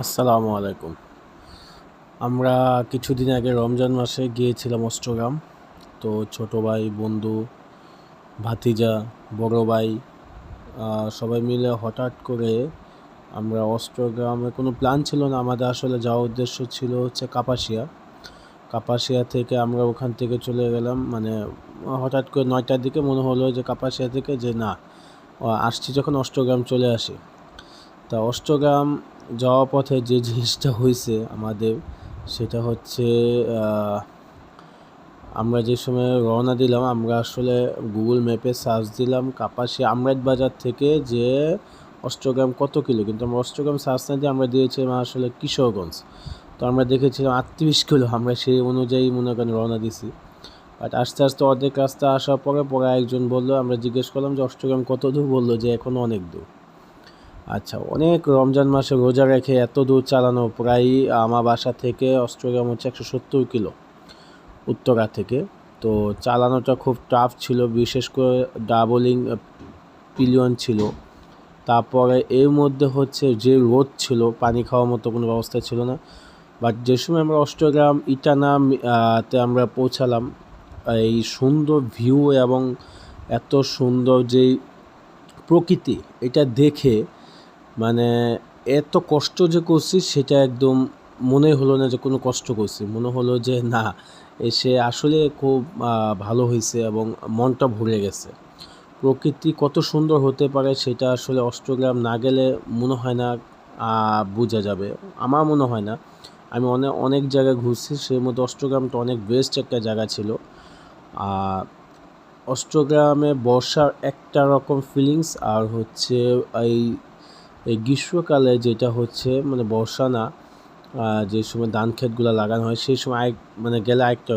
আসসালামু আলাইকুম। আমরা কিছুদিন আগে রমজান মাসে গিয়েছিলাম অষ্টগ্রাম। তো ছোট ভাই, বন্ধু, ভাতিজা, বড় ভাই সবাই মিলে হঠাৎ করে আমরা অষ্টগ্রামে কোনো প্ল্যান ছিল না। আমাদের আসলে যাওয়ার উদ্দেশ্য ছিল হচ্ছে কাপাসিয়া থেকে আমরা ওখান থেকে চলে গেলাম। মানে হঠাৎ করে 9টার দিকে মনে হলো যে কাপাসিয়া থেকে যে না, আসছি যখন অষ্টগ্রাম চলে আসি। তা অষ্টগ্রাম যাওয়ার পথে যে জিনিসটা হয়েছে আমাদের, সেটা হচ্ছে আমরা যে সময় রওনা দিলাম, আমরা আসলে গুগল ম্যাপে সার্চ দিলাম কাপাসিয়া আমরাইত বাজার থেকে যে অষ্টগ্রাম কত কিলো, কিন্তু আমরা অষ্টগ্রাম সার্চ না দিয়ে আমরা দিয়েছিলাম আসলে কিশোরগঞ্জ। তো আমরা দেখেছিলাম 38 কিলো, আমরা সেই অনুযায়ী মনে করেন রওনা দিছি। বাট আস্তে আস্তে অর্ধেক রাস্তা আসার পরে একজন বললো, আমরা জিজ্ঞেস করলাম যে অষ্টগ্রাম কত দূর, বললো যে এখনও অনেক দূর। আচ্ছা, অনেক রমজান মাসে রোজা রেখে এত দূর চালানো, প্রায় আমার বাসা থেকে অষ্টগ্রাম হচ্ছে 170 কিলো উত্তরা থেকে। তো চালানোটা খুব টাফ ছিল, বিশেষ করে ডাবলিং পিলিয়ন ছিল। তারপরে এর মধ্যে হচ্ছে যে রোদ ছিল, পানি খাওয়ার মতো কোনো ব্যবস্থা ছিল না। বাট যে সময় আমরা অষ্টগ্রাম ইটানা তে আমরা পৌঁছালাম, এই সুন্দর ভিউ এবং এত সুন্দর যেই প্রকৃতি, এটা দেখে মানে এত কষ্ট যে করছি সেটা একদম মনে হলো না যে কোনো কষ্ট করছি। মনে হলো যে না, এসে আসলে খুব ভালো হয়েছে এবং মনটা ভরে গেছে। প্রকৃতি কত সুন্দর হতে পারে সেটা আসলে অষ্টগ্রাম না গেলে মনে হয় না বোঝা যাবে। আমার মনে হয় না। আমি অনেক জায়গায় ঘুরছি, সেই মধ্যে অষ্টগ্রামটা অনেক বেস্ট একটা জায়গা ছিল। অষ্টগ্রামে বর্ষার একটা রকম ফিলিংস, আর হচ্ছে এই এই গ্রীষ্মকালে যেটা হচ্ছে মানে বর্ষা না, যে সময় ধান ক্ষেতগুলো লাগানো হয় সেই সময় মানে গেলে আরেকটা